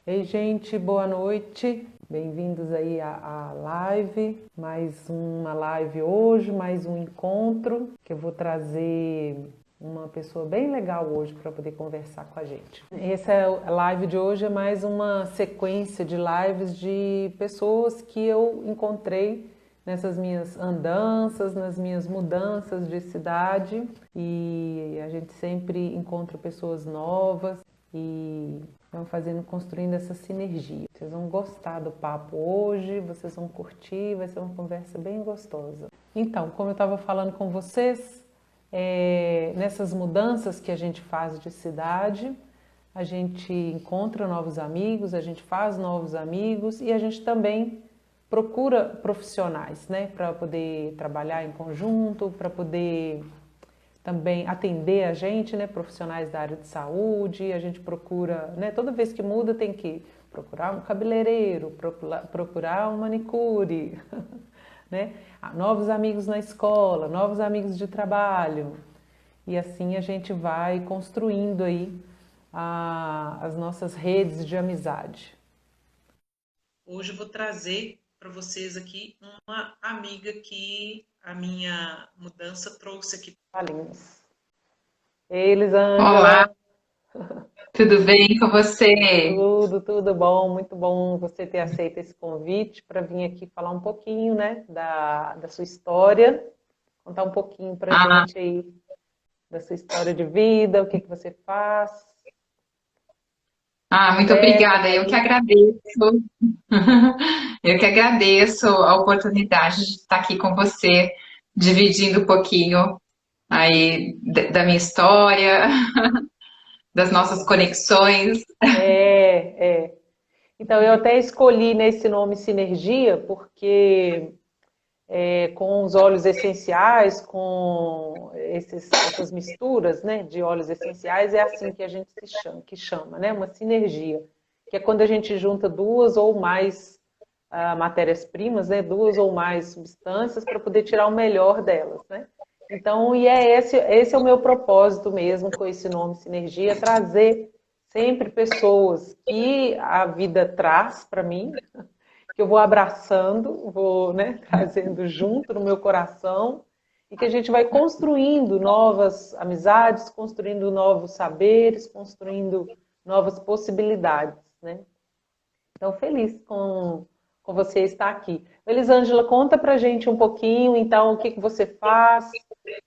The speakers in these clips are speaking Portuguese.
Ei, gente, boa noite. Bem-vindos aí à live. Mais uma live hoje, mais um encontro que eu vou trazer uma pessoa bem legal hoje para poder conversar com a gente. A live de hoje é mais uma sequência de lives de pessoas que eu encontrei nessas minhas andanças, nas minhas mudanças de cidade, e a gente sempre encontra pessoas novas e vão construindo essa sinergia. Vocês vão gostar do papo hoje, vocês vão curtir, vai ser uma conversa bem gostosa. Então, como eu estava falando com vocês, nessas mudanças que a gente faz de cidade, a gente encontra novos amigos, a gente faz novos amigos e a gente também procura profissionais, né, para poder trabalhar em conjunto, para poder também atender a gente, né, profissionais da área de saúde. A gente procura, né, toda vez que muda tem que procurar um cabeleireiro, procurar um manicure, né, novos amigos na escola, novos amigos de trabalho. E assim a gente vai construindo aí as nossas redes de amizade. Hoje eu vou trazer para vocês aqui uma amiga que a minha mudança trouxe aqui para Valinhos. Ei, Olá, Elisângela, tudo bem com você? tudo bom, muito bom você ter aceito esse convite para vir aqui falar um pouquinho, né, da sua história, contar um pouquinho para Ah, gente aí da sua história de vida, o que que você faz, muito metas obrigada. Eu que aí. agradeço. Eu que agradeço a oportunidade de estar aqui com você, dividindo um pouquinho aí da minha história, das nossas conexões. É. Então eu até escolhi nesse nome Sinergia porque com os óleos essenciais, com essas misturas, né, de óleos essenciais, é assim que a gente que chama, né, uma sinergia, que é quando a gente junta duas ou mais matérias-primas, né, duas ou mais substâncias para poder tirar o melhor delas, né. Então, esse é o meu propósito mesmo com esse nome Sinergia, trazer sempre pessoas que a vida traz para mim, que eu vou abraçando, vou, né, trazendo junto no meu coração, e que a gente vai construindo novas amizades, construindo novos saberes, construindo novas possibilidades, né? Então, feliz com você estar aqui. Elisângela, conta pra gente um pouquinho, então, o que que você faz,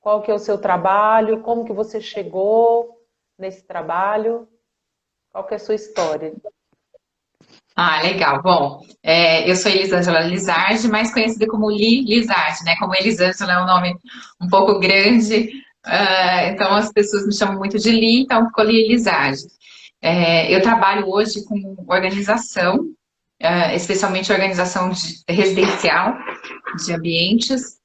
qual que é o seu trabalho, como que você chegou nesse trabalho, qual que é a sua história? Legal. Bom, eu sou Elisângela Lizardi, mais conhecida como Lizardi, né? Como Elisângela é um nome um pouco grande, então as pessoas me chamam muito de Li, então ficou Lizardi. Eu trabalho hoje com organização, especialmente organização residencial de ambientes.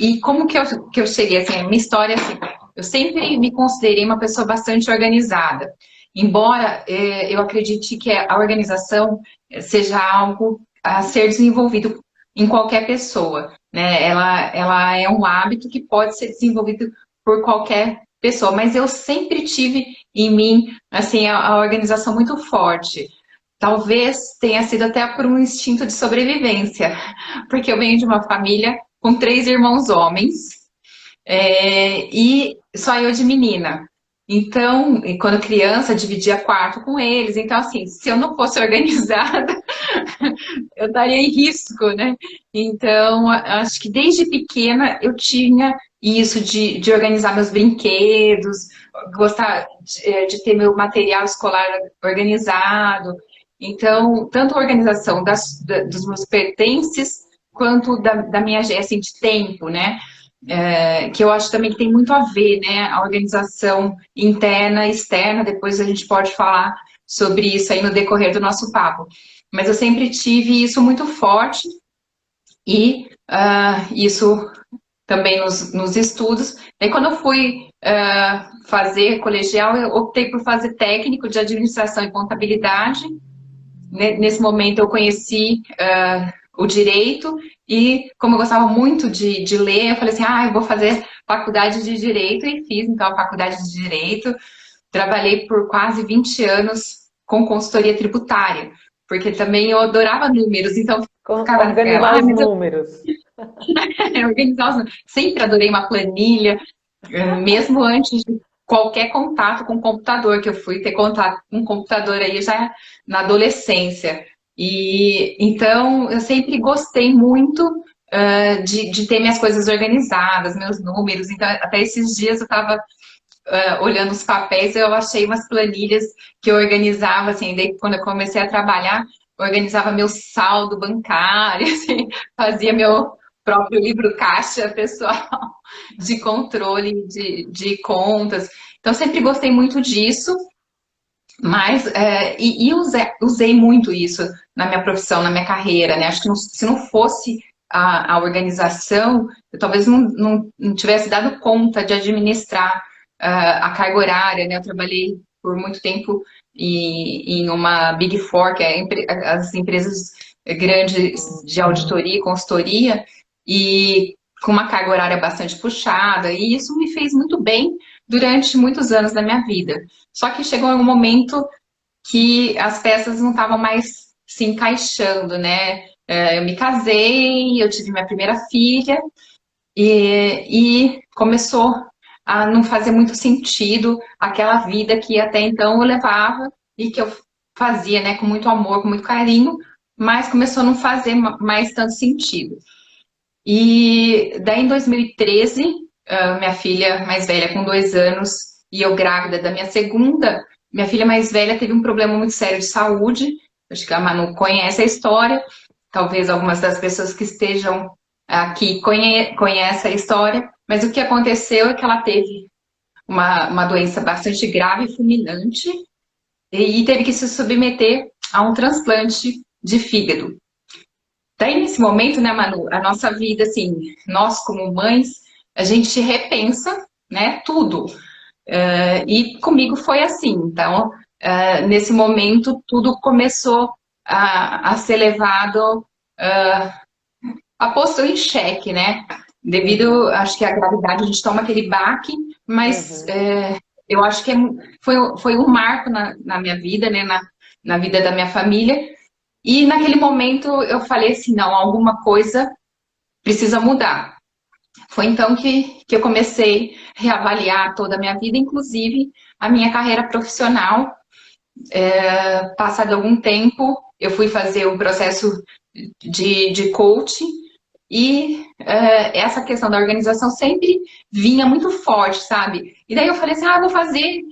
E como que eu cheguei, assim, a minha história, assim, eu sempre me considerei uma pessoa bastante organizada, embora eu acredite que a organização seja algo a ser desenvolvido em qualquer pessoa, né? Ela é um hábito que pode ser desenvolvido por qualquer pessoa, mas eu sempre tive em mim, assim, a organização muito forte. Talvez tenha sido até por um instinto de sobrevivência, porque eu venho de uma família com três irmãos homens, e só eu de menina. Então, e quando criança, dividia quarto com eles. Então, assim, se eu não fosse organizada, eu estaria em risco, né? Então, acho que desde pequena eu tinha isso de organizar meus brinquedos, gostar de ter meu material escolar organizado. Então, tanto a organização dos meus pertences, quanto da minha, assim, de tempo, né? Que eu acho também que tem muito a ver, né? A organização interna e externa, depois a gente pode falar sobre isso aí no decorrer do nosso papo. Mas eu sempre tive isso muito forte e isso também nos estudos. Aí quando eu fui fazer colegial, eu optei por fazer técnico de administração e contabilidade. Nesse momento eu conheci o direito e como eu gostava muito de ler, eu falei assim, eu vou fazer faculdade de direito e fiz então a faculdade de direito. Trabalhei por quase 20 anos com consultoria tributária, porque também eu adorava números, então ficava naquela, Organizar os números. organizar os números. Sempre adorei uma planilha, mesmo antes de qualquer contato com o computador, que eu fui ter contato com o computador aí já na adolescência. E então eu sempre gostei muito de ter minhas coisas organizadas, meus números. Então, até esses dias eu estava olhando os papéis, eu achei umas planilhas que eu organizava, assim, daí quando eu comecei a trabalhar, organizava meu saldo bancário, assim, fazia meu próprio livro caixa pessoal de controle de contas. Então, sempre gostei muito disso, mas usei muito isso na minha profissão, na minha carreira, né? Acho que se não fosse a organização, eu talvez não tivesse dado conta de administrar a carga horária, né? Eu trabalhei por muito tempo em uma Big Four, que é as empresas grandes de auditoria e consultoria, e com uma carga horária bastante puxada, e isso me fez muito bem durante muitos anos da minha vida. Só que chegou um momento que as peças não estavam mais se encaixando, né? Eu me casei, eu tive minha primeira filha e começou a não fazer muito sentido aquela vida que até então eu levava e que eu fazia, né, com muito amor, com muito carinho, mas começou a não fazer mais tanto sentido. E daí em 2013, minha filha mais velha com 2 anos e eu grávida da minha segunda, minha filha mais velha teve um problema muito sério de saúde. Acho que a Manu conhece a história, talvez algumas das pessoas que estejam aqui conhecem a história, mas o que aconteceu é que ela teve uma doença bastante grave e fulminante e teve que se submeter a um transplante de fígado. Daí, nesse momento, né, Manu, a nossa vida, assim, nós como mães, a gente repensa, né, tudo. E comigo foi assim. Então, nesse momento, tudo começou a ser levado, a posto em xeque, né? Devido, acho que a gravidade, a gente toma aquele baque, mas eu acho que foi um marco na minha vida, né, na vida da minha família. E naquele momento eu falei assim, não, alguma coisa precisa mudar. Foi então que eu comecei a reavaliar toda a minha vida, inclusive a minha carreira profissional. Passado algum tempo, eu fui fazer um processo de coaching e essa questão da organização sempre vinha muito forte, sabe? E daí eu falei assim, vou fazer,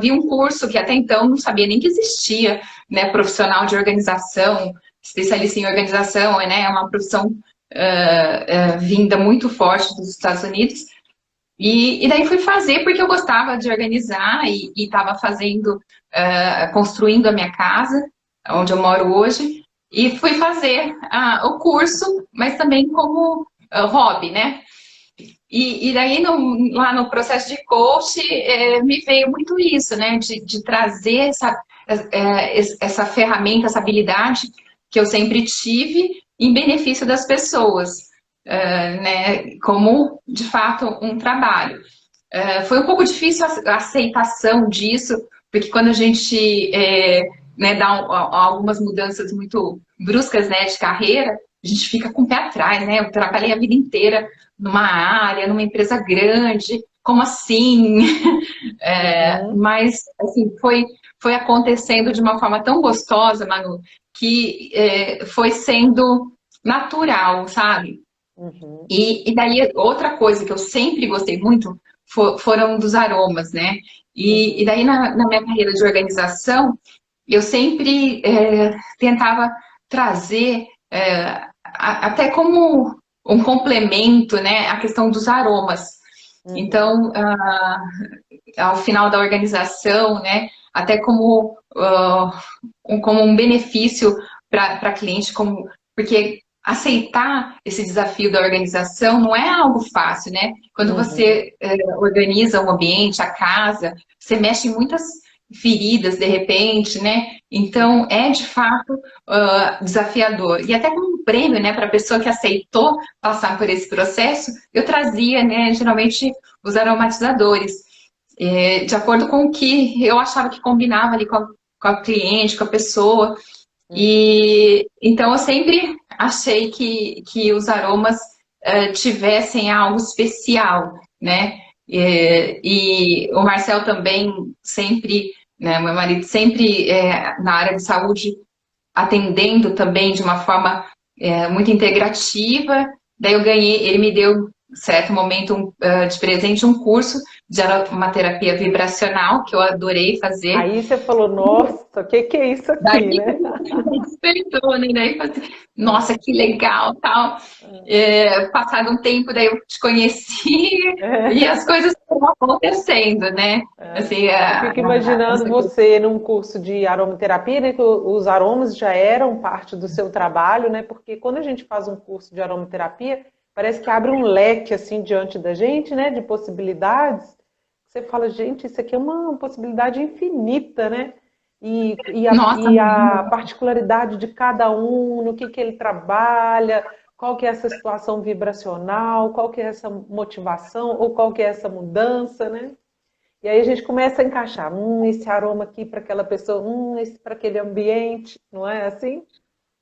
vi um curso que até então não sabia nem que existia, né? Profissional de organização, especialista em organização, né? É uma profissão vinda muito forte dos Estados Unidos. E daí fui fazer porque eu gostava de organizar e estava fazendo, construindo a minha casa, onde eu moro hoje, e fui fazer o curso, mas também como hobby, né? E daí lá no processo de coach me veio muito isso, né? De trazer essa ferramenta, essa habilidade que eu sempre tive em benefício das pessoas. Né, como de fato um trabalho. Foi um pouco difícil a aceitação disso, porque quando a gente né, dá algumas mudanças muito bruscas, né, de carreira, a gente fica com o pé atrás, né? Eu trabalhei a vida inteira numa área, numa empresa grande, como assim? Mas assim, foi acontecendo de uma forma tão gostosa, Manu, que foi sendo natural, sabe? Uhum. E daí, outra coisa que eu sempre gostei muito foram dos aromas, né? E daí, na minha carreira de organização, eu sempre tentava trazer, até como um complemento, né, a questão dos aromas. Uhum. Então, ao final da organização, né, até como um benefício para cliente, porque aceitar esse desafio da organização não é algo fácil, né? Quando você organiza um ambiente, a casa, você mexe em muitas feridas de repente, né? Então é de fato desafiador. E até como um prêmio, né, para a pessoa que aceitou passar por esse processo, eu trazia, né, geralmente os aromatizadores, de acordo com o que eu achava que combinava ali com com a cliente, com a pessoa. E então eu sempre achei que os aromas tivessem algo especial, né? E o Marcel também sempre, né, meu marido sempre na área de saúde atendendo também de uma forma muito integrativa. Daí eu ganhei, ele me deu, em certo momento, de presente, um curso de aromaterapia vibracional, que eu adorei fazer. Aí você falou, nossa, o que é isso Daí aqui, né? me despertou, né? Daí eu falei, nossa, que legal, tal. Passado um tempo, daí eu te conheci e É. as coisas estão acontecendo, né? Assim, Eu fico imaginando você num curso de aromaterapia, né, que os aromas já eram parte do seu trabalho, né? Porque quando a gente faz um curso de aromaterapia, parece que abre um leque assim diante da gente, né, de possibilidades. Você fala, gente, isso aqui é uma possibilidade infinita, né? nossa, E a particularidade de cada um, no que ele trabalha, qual que é essa situação vibracional, qual que é essa motivação, ou qual que é essa mudança, né? E aí a gente começa a encaixar, esse aroma aqui para aquela pessoa, esse para aquele ambiente, não é assim?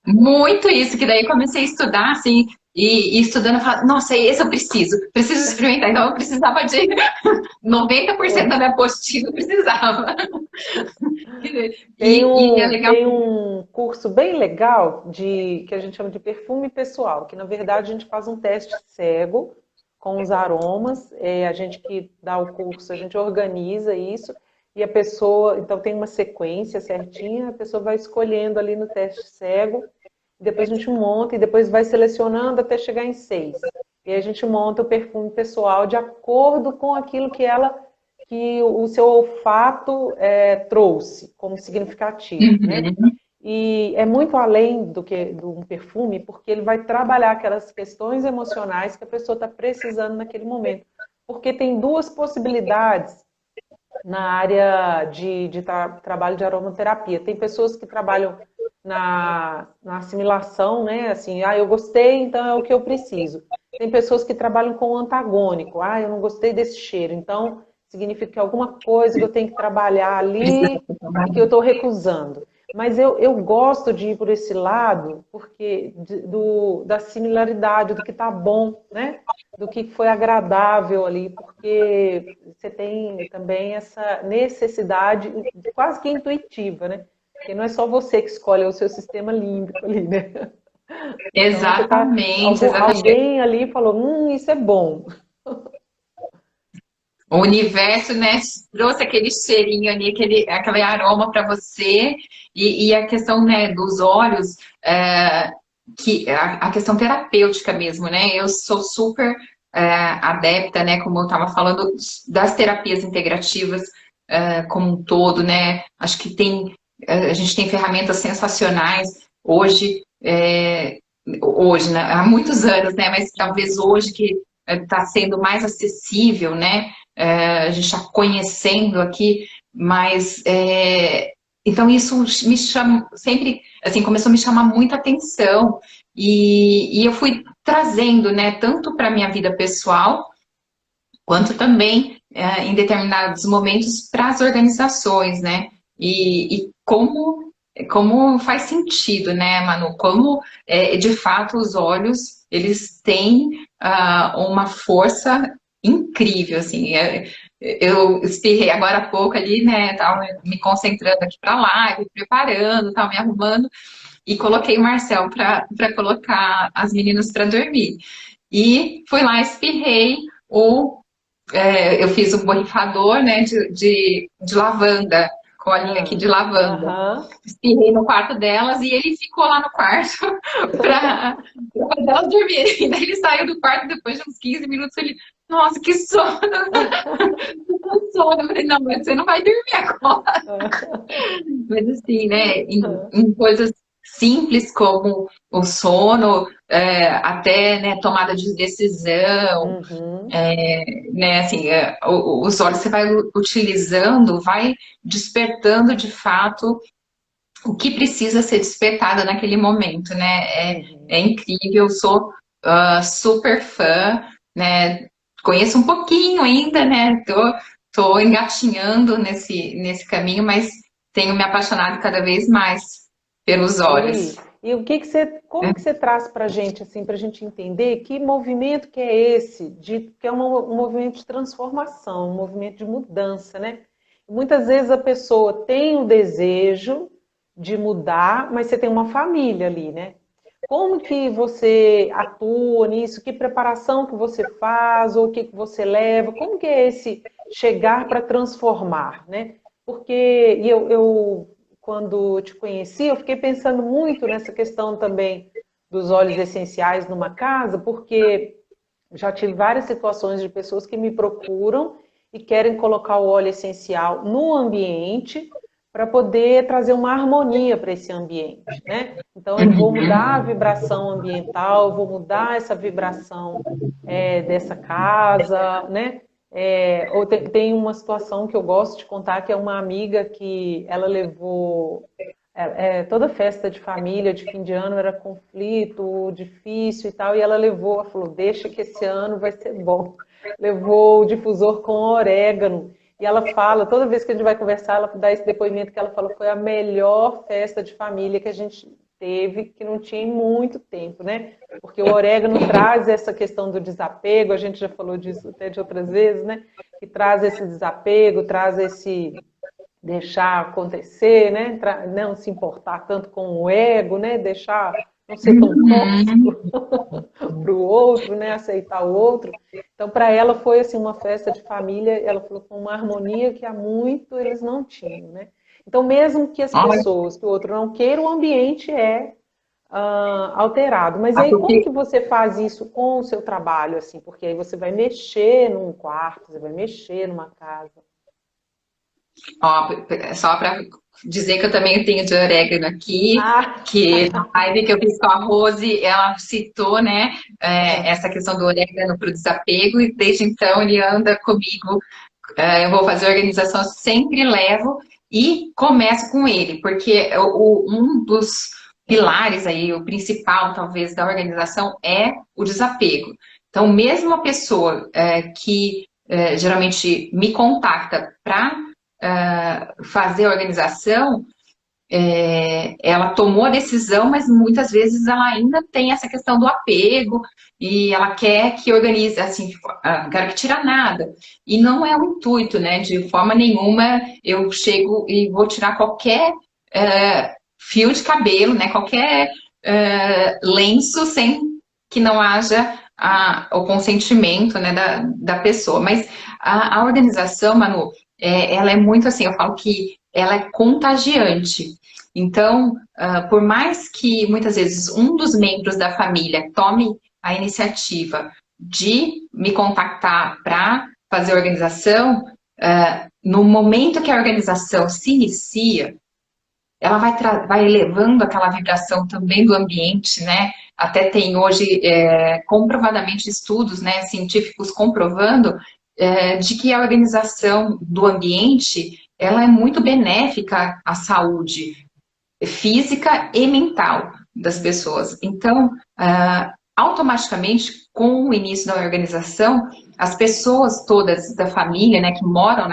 muito isso, que daí comecei a estudar, assim, e estudando, eu falo, nossa, esse eu preciso experimentar. Então eu precisava de 90% da minha apostila, eu precisava. E é legal. Tem um curso bem legal que a gente chama de perfume pessoal, que na verdade a gente faz um teste cego com os aromas, a gente que dá o curso, a gente organiza isso, e a pessoa, então tem uma sequência certinha, a pessoa vai escolhendo ali no teste cego, depois a gente monta e depois vai selecionando até chegar em 6. E aí a gente monta o perfume pessoal de acordo com aquilo que o seu olfato trouxe como significativo, né? Uhum. E é muito além do que de um perfume, porque ele vai trabalhar aquelas questões emocionais que a pessoa está precisando naquele momento. Porque tem duas possibilidades na área de trabalho de aromaterapia. Tem pessoas que trabalham na assimilação, né? Assim, eu gostei, então é o que eu preciso. Tem pessoas que trabalham com o antagônico. Eu não gostei desse cheiro, então significa que alguma coisa que eu tenho que trabalhar Precisa ali trabalhar. e que eu estou recusando. Mas eu gosto de ir por esse lado, porque da similaridade, do que está bom, né? Do que foi agradável ali, porque você tem também essa necessidade quase que intuitiva, né? Porque não é só você que escolhe o seu sistema límbico ali, né? Então você tá, Exatamente, exatamente. alguém ali falou, isso é bom. O universo, né, trouxe aquele cheirinho ali, aquele aroma para você, e a questão, né, dos olhos, que a questão terapêutica mesmo, né? Eu sou super adepta, né, como eu estava falando, das terapias integrativas como um todo, né? Acho que a gente tem ferramentas sensacionais hoje, hoje, né, há muitos anos, né? Mas talvez hoje que está sendo mais acessível, né? A gente está conhecendo aqui, mas então isso me chama sempre, assim, começou a me chamar muita atenção e eu fui trazendo, né, tanto para a minha vida pessoal, quanto também em determinados momentos para as organizações, né? E como faz sentido, né, Manu? Como de fato os olhos eles têm uma força incrível, assim. Eu espirrei agora há pouco ali, né? Tava me concentrando aqui para a live, preparando, tava me arrumando e coloquei o Marcel para colocar as meninas para dormir. E fui lá, espirrei eu fiz um borrifador, né, de lavanda, com a linha aqui de lavanda. Aham. Espirrei no quarto delas e ele ficou lá no quarto para fazer elas dormirem. E daí ele saiu do quarto depois de uns 15 minutos. Ele, nossa, que sono! Que sono! Eu falei, não, mas você não vai dormir agora. Mas assim, né, em coisas simples como o sono, até né, tomada de decisão, Uhum. né, assim, os olhos você vai utilizando, vai despertando de fato o que precisa ser despertado naquele momento, né? É Uhum. incrível, sou super fã, né? Conheço um pouquinho ainda, né? Tô engatinhando nesse caminho, mas tenho me apaixonado cada vez mais pelos Eli, óleos. e como que você traz para a gente, assim, para a gente entender que movimento que é esse, que é um movimento de transformação, um movimento de mudança, né? Muitas vezes a pessoa tem o desejo de mudar, mas você tem uma família ali, né? Como que você atua nisso? Que preparação que você faz? Ou o que que você leva? Como que é esse chegar para transformar, né? Porque quando te conheci, eu fiquei pensando muito nessa questão também dos óleos essenciais numa casa, porque já tive várias situações de pessoas que me procuram e querem colocar o óleo essencial no ambiente para poder trazer uma harmonia para esse ambiente, né? Então eu vou mudar a Uhum. vibração ambiental, vou mudar essa vibração dessa casa, né? Ou tem uma situação que eu gosto de contar que é uma amiga que ela levou toda festa de família, de fim de ano era conflito, difícil e tal, e ela falou, deixa que esse ano vai ser bom. Levou o difusor com orégano, e ela fala, toda vez que a gente vai conversar, ela dá esse depoimento que ela falou, foi a melhor festa de família que a gente teve, que não tinha em muito tempo, né? Porque o orégano traz essa questão do desapego, a gente já falou disso até de outras vezes, né? Que traz esse desapego, traz esse deixar acontecer, né? Não se importar tanto com o ego, né? Deixar não ser tão tóxico Uhum. para o outro, né? Aceitar o outro. Então, para ela foi assim uma festa de família. Ela falou com uma harmonia que há muito eles não tinham, né? Então, mesmo que as Olha, pessoas, que o outro não queira, o ambiente é alterado. Mas ah, aí, como que porque, você faz isso com o seu trabalho, assim? Porque aí você vai mexer num quarto, você vai mexer numa casa. ó, só para dizer que eu também tenho de orégano aqui, Ah, que na live que eu fiz com a Rose, ela citou, né, ah. essa questão do orégano para o desapego, e desde então ele anda comigo. Eu vou fazer organização, eu sempre levo e começo com ele, porque um dos pilares aí, o principal talvez da organização é o desapego. Então, mesmo a pessoa que geralmente me contacta para fazer a organização, ela tomou a decisão, mas muitas vezes ela ainda tem essa questão do apego e ela quer que organize, assim, tipo, não quero que tira nada. E não é o intuito, né? De forma nenhuma eu chego e vou tirar qualquer fio de cabelo, né? Qualquer lenço sem que não haja o consentimento, né, da pessoa. Mas a organização, Manu, ela é muito assim, eu falo que ela é contagiante. Então, por mais que muitas vezes um dos membros da família tome a iniciativa de me contactar para fazer a organização, no momento que a organização se inicia, ela vai elevando aquela vibração também do ambiente, né? Até tem hoje comprovadamente estudos, né, científicos comprovando de que a organização do ambiente ela é muito benéfica à saúde física e mental das pessoas. Então, automaticamente, com o início da organização, as pessoas todas da família, né, que moram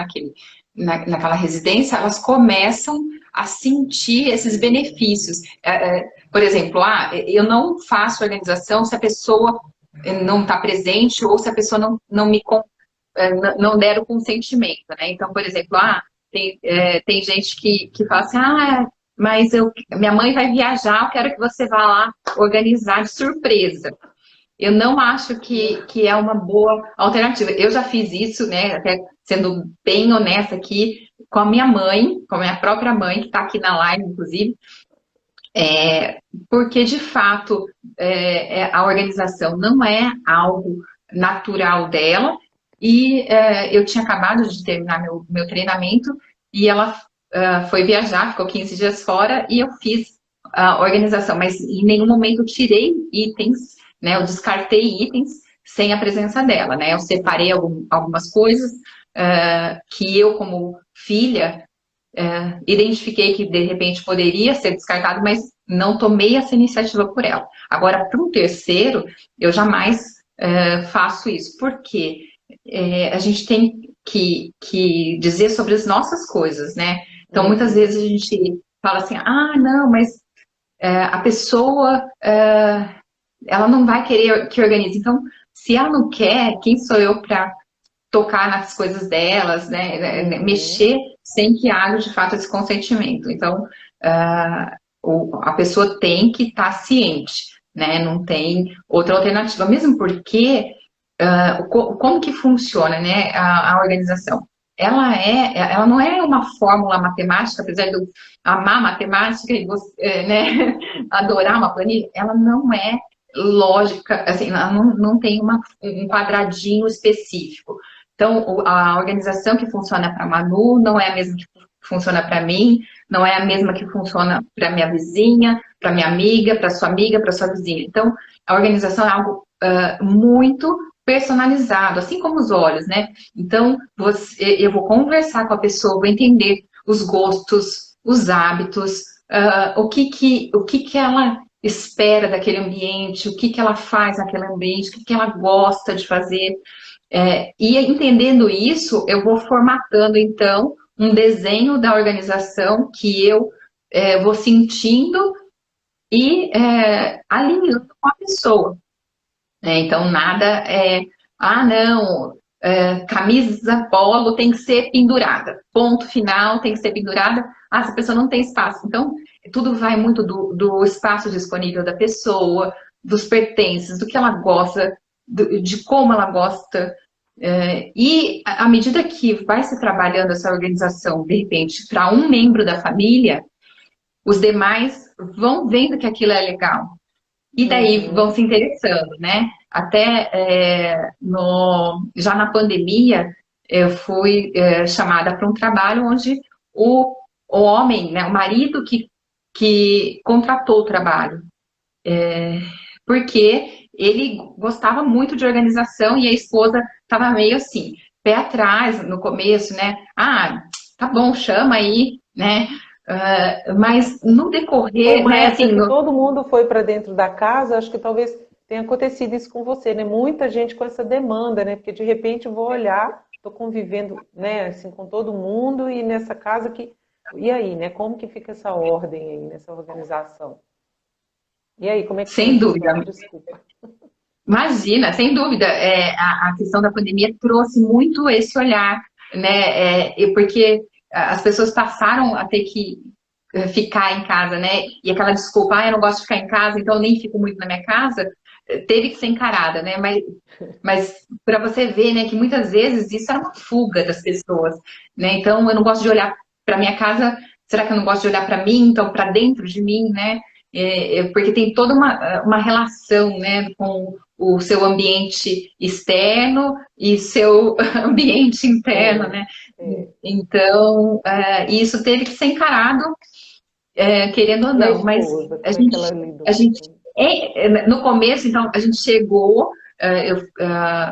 naquela residência, elas começam a sentir esses benefícios. Por exemplo, eu não faço organização se a pessoa não está presente ou se a pessoa não der o consentimento, né? Então, por exemplo, tem gente que fala assim, mas minha mãe vai viajar, eu quero que você vá lá organizar de surpresa. Eu não acho que é uma boa alternativa. Eu já fiz isso, né? Até sendo bem honesta aqui, com a minha mãe, com a minha própria mãe, que está aqui na live, inclusive, porque de fato a organização não é algo natural dela, e eu tinha acabado de terminar meu treinamento, e ela foi viajar, ficou 15 dias fora, e eu fiz a organização, mas em nenhum momento eu tirei itens, né? Eu descartei itens sem a presença dela, né? Eu separei algumas coisas que eu, como filha, identifiquei que de repente poderia ser descartado, mas não tomei essa iniciativa por ela. Agora, para um terceiro, eu jamais faço isso, porque a gente tem que dizer sobre as nossas coisas, né? Então, muitas vezes a gente fala assim, ah, não, mas a pessoa, ela não vai querer que organize. Então, se ela não quer, quem sou eu para tocar nas coisas delas, né? Mexer sem que haja, de fato, esse consentimento. Então, a pessoa tem que estar ciente, né? Não tem outra alternativa, mesmo porque como que funciona, né, a organização? Ela não é uma fórmula matemática, apesar de eu amar matemática e né, adorar uma planilha, ela não é lógica, assim, ela não tem um quadradinho específico. Então, a organização que funciona para a Manu não é a mesma que funciona para mim, não é a mesma que funciona para minha vizinha, para minha amiga, para sua vizinha. Então, a organização é algo muito personalizado, assim como os olhos, né? Então, eu vou conversar com a pessoa, vou entender os gostos, os hábitos, o que ela espera daquele ambiente, o que ela faz naquele ambiente, o que ela gosta de fazer. E entendendo isso, eu vou formatando, então, um desenho da organização que eu vou sentindo e alinhando com a pessoa. Então, nada ah, não, camisa polo tem que ser pendurada, ponto final tem que ser pendurada, ah, essa pessoa não tem espaço. Então, tudo vai muito do espaço disponível da pessoa, dos pertences, do que ela gosta, de como ela gosta. E à medida que vai se trabalhando essa organização, de repente, para um membro da família, os demais vão vendo que aquilo é legal. E daí vão se interessando, né? Até já na pandemia, eu fui chamada para um trabalho onde o homem, né, o marido que contratou o trabalho, porque ele gostava muito de organização e a esposa estava meio assim, pé atrás no começo, né? Ah, tá bom, chama aí, né? Mas no Foi decorrer, uma né, época assim, que todo mundo foi para dentro da casa, acho que talvez tenha acontecido isso com você, né? Muita gente com essa demanda, né? Porque de repente eu vou olhar, estou convivendo, né, assim, com todo mundo e nessa casa que. E aí, né? Como que fica essa ordem aí, nessa organização? E aí, como é que foi sem essa dúvida. história? Desculpa. Imagina, sem dúvida, a questão da pandemia trouxe muito esse olhar, né? Porque as pessoas passaram a ter que ficar em casa, né? E aquela desculpa, ah, eu não gosto de ficar em casa, então eu nem fico muito na minha casa, teve que ser encarada, né? Mas para você ver, né, que muitas vezes isso era uma fuga das pessoas, né? Então eu não gosto de olhar para minha casa, será que eu não gosto de olhar para mim, então para dentro de mim, né? Porque tem toda uma relação, né, com o seu ambiente externo e seu ambiente interno, É, né? é. Então, isso teve que ser encarado, querendo ou E a não, mas esposa, a como é que ela gente, lidou? a gente no começo, então, a gente chegou,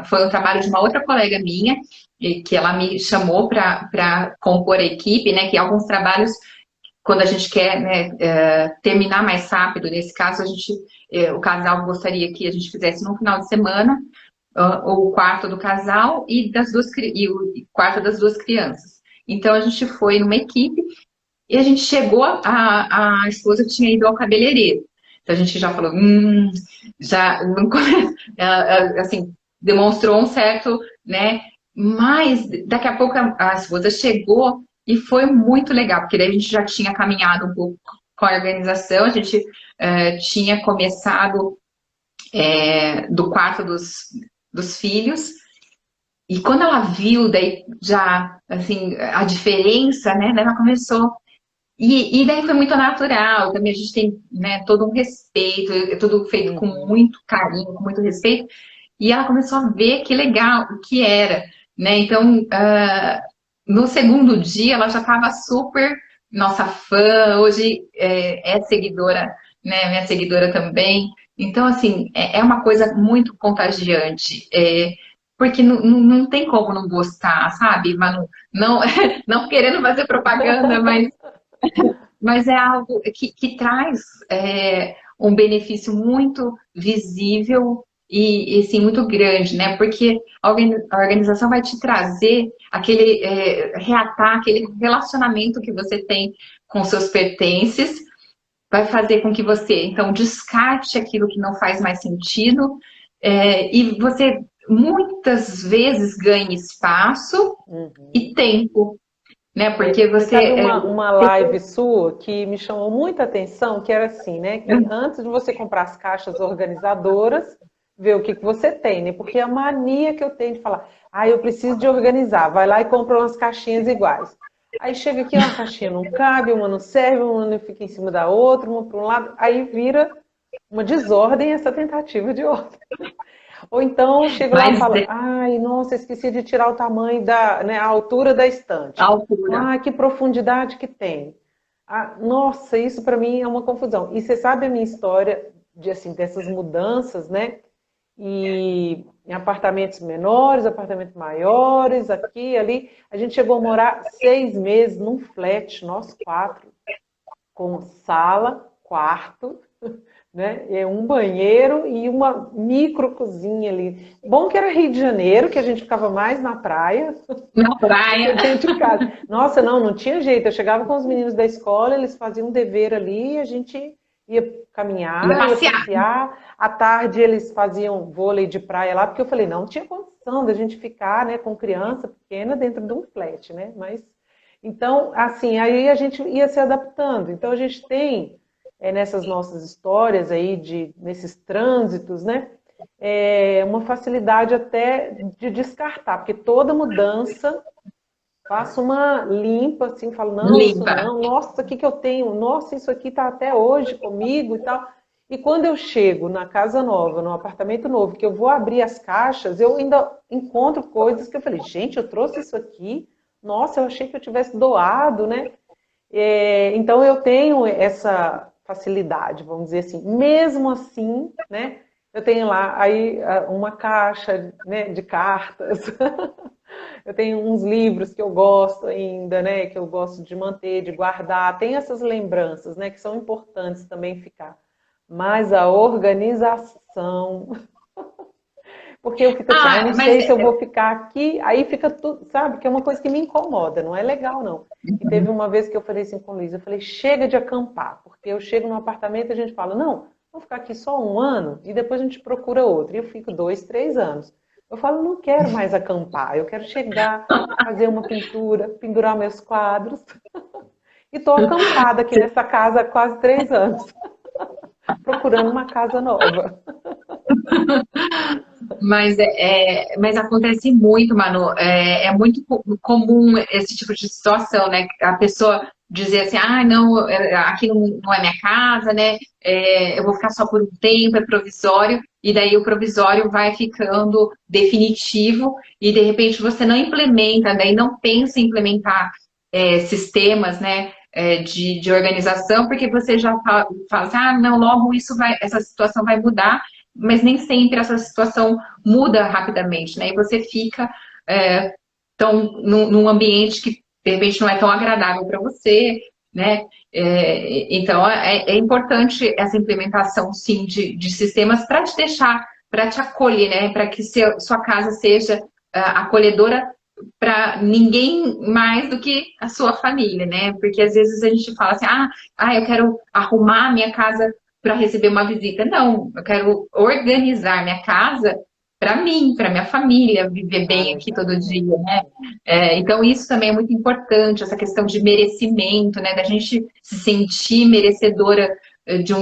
foi um trabalho de uma outra colega minha, que ela me chamou para compor a equipe, né, que alguns trabalhos quando a gente quer, né, terminar mais rápido, nesse caso, o casal gostaria que a gente fizesse no final de semana o quarto do casal e o quarto das duas crianças. Então a gente foi numa equipe e a gente chegou, a esposa tinha ido ao cabeleireiro. Então a gente já falou, já não assim, demonstrou um certo, né? Mas daqui a pouco a esposa chegou e foi muito legal, porque daí a gente já tinha caminhado um pouco com a organização, a gente tinha começado do quarto dos filhos, e quando ela viu daí já assim a diferença, né? Daí ela começou e daí foi muito natural, também a gente tem, né, todo um respeito, é tudo feito com muito carinho, com muito respeito, e ela começou a ver que legal, o que era, né, então, no segundo dia ela já estava super nossa fã, hoje é seguidora, né, minha seguidora também, então, assim, é uma coisa muito contagiante, porque não tem como não gostar, sabe, Manu? Não, não querendo fazer propaganda, mas é algo que traz um benefício muito visível e sim, muito grande, né? Porque a organização vai te trazer aquele, reatar aquele relacionamento que você tem com seus pertences, vai fazer com que você, então, descarte aquilo que não faz mais sentido, e você muitas vezes ganhe espaço e Uhum. tempo, né? Porque Você você. sabe uma live sua que me chamou muita atenção, que era assim, né? Que antes de você comprar as caixas organizadoras, ver o que que você tem, né? Porque a mania que eu tenho de falar, eu preciso de organizar, vai lá e compra umas caixinhas iguais. Aí chega aqui, uma caixinha não cabe, uma não serve, uma não fica em cima da outra, uma para um lado, aí vira uma desordem essa tentativa de ordem. Ou então eu chego lá e Mas falo, ai, nossa, esqueci de tirar o tamanho né, a altura da a estante. altura. Ah, que profundidade que tem. Ah, nossa, isso para mim é uma confusão. E você sabe a minha história de assim dessas mudanças, né? E em apartamentos menores, apartamentos maiores, aqui, ali. A gente chegou a morar 6 meses num flat, nós quatro, com sala, quarto, né? Um banheiro e uma micro cozinha ali. Bom que era Rio de Janeiro, que a gente ficava mais na praia Na do que praia, dentro de casa. Nossa, não tinha jeito. Eu chegava com os meninos da escola, eles faziam um dever ali, e a gente ia ia caminhar, ia passear. passear. À tarde eles faziam vôlei de praia lá, porque eu falei, não tinha condição da gente ficar, né, com criança pequena dentro de um flat, né? Mas então, assim, aí a gente ia se adaptando. Então a gente tem nessas nossas histórias aí nesses trânsitos, né? Uma facilidade até de descartar, porque toda mudança faço uma limpa, assim, falo, não, isso Limpa. não, nossa, o que que eu tenho? Nossa, isso aqui está até hoje comigo e tal. E quando eu chego na casa nova, no apartamento novo, que eu vou abrir as caixas, eu ainda encontro coisas que eu falei, gente, eu trouxe isso aqui, nossa, eu achei que eu tivesse doado, né? Então eu tenho essa facilidade, vamos dizer assim. Mesmo assim, né? Eu tenho lá aí uma caixa, né, de cartas. Eu tenho uns livros que eu gosto ainda, né? Que eu gosto de manter, de guardar. Tem essas lembranças, né? Que são importantes também ficar. Mas a organização, porque eu fico assim, não Mas sei se eu vou ficar aqui, aí fica tudo, sabe? Que é uma coisa que me incomoda, não é legal, não. E teve uma vez que eu falei assim com o Luiz, eu falei, chega de acampar, porque eu chego no apartamento e a gente fala, não, vamos ficar aqui só um ano e depois a gente procura outro. E eu fico 2, 3 anos. Eu falo, não quero mais acampar, eu quero chegar, fazer uma pintura, pendurar meus quadros. E estou acampada aqui nessa casa há quase 3 anos, procurando uma casa nova. mas acontece muito, Manu. É muito comum esse tipo de situação, né? A pessoa dizer assim, não, aqui não é minha casa, né? Eu vou ficar só por um tempo, é provisório, e daí o provisório vai ficando definitivo, e de repente você não implementa, daí não pensa em implementar sistemas, né? De organização, porque você já fala assim, não, logo essa situação vai mudar, mas nem sempre essa situação muda rapidamente, né? E você fica num ambiente que de repente não é tão agradável para você, né? Então é importante essa implementação, sim, de sistemas para te deixar, para te acolher, né? Para que sua casa seja acolhedora para ninguém mais do que a sua família, né? Porque às vezes a gente fala assim, eu quero arrumar a minha casa para receber uma visita. Não, eu quero organizar minha casa para mim, para minha família, viver bem aqui todo dia, né? Exatamente. Então isso também é muito importante, essa questão de merecimento, né? Da gente se sentir merecedora de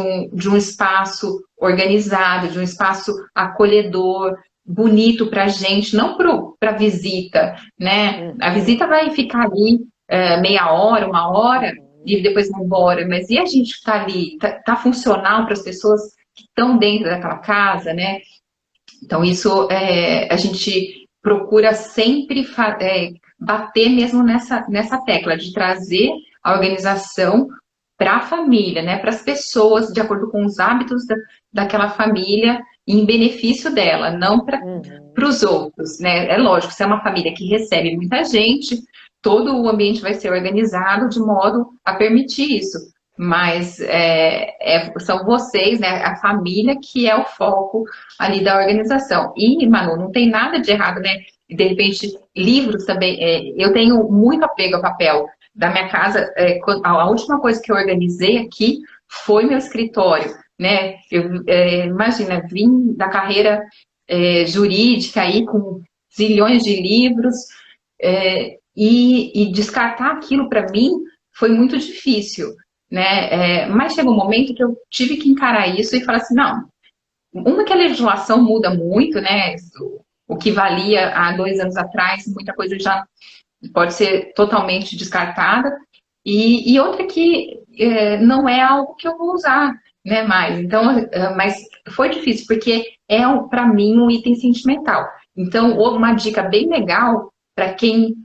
um espaço organizado, de um espaço acolhedor, bonito para a gente, não para a visita, né? A Uhum, visita vai ficar ali meia hora, uma hora, uhum. e depois vai embora, mas e a gente que está ali, tá funcional para as pessoas que estão dentro daquela casa, né? Então, isso a gente procura sempre bater mesmo nessa tecla de trazer a organização para a família, né? Para as pessoas, de acordo com os hábitos daquela família, em benefício dela, não para Uhum. os outros, né? É lógico, se é uma família que recebe muita gente, todo o ambiente vai ser organizado de modo a permitir isso. mas são vocês, né, a família, que é o foco ali da organização. E, Manu, não tem nada de errado, né? De repente, livros também. Eu tenho muito apego ao papel. Da minha casa, a última coisa que eu organizei aqui foi meu escritório, né? Imagina, vim da carreira jurídica aí com zilhões de livros, e descartar aquilo para mim foi muito difícil, né? Mas chegou um momento que eu tive que encarar isso e falar assim, não, uma que a legislação muda muito, né? O que valia há 2 anos atrás, muita coisa já pode ser totalmente descartada, e outra que não é algo que eu vou usar, né, mais. Então, mas foi difícil, porque para mim, um item sentimental. Então, uma dica bem legal para quem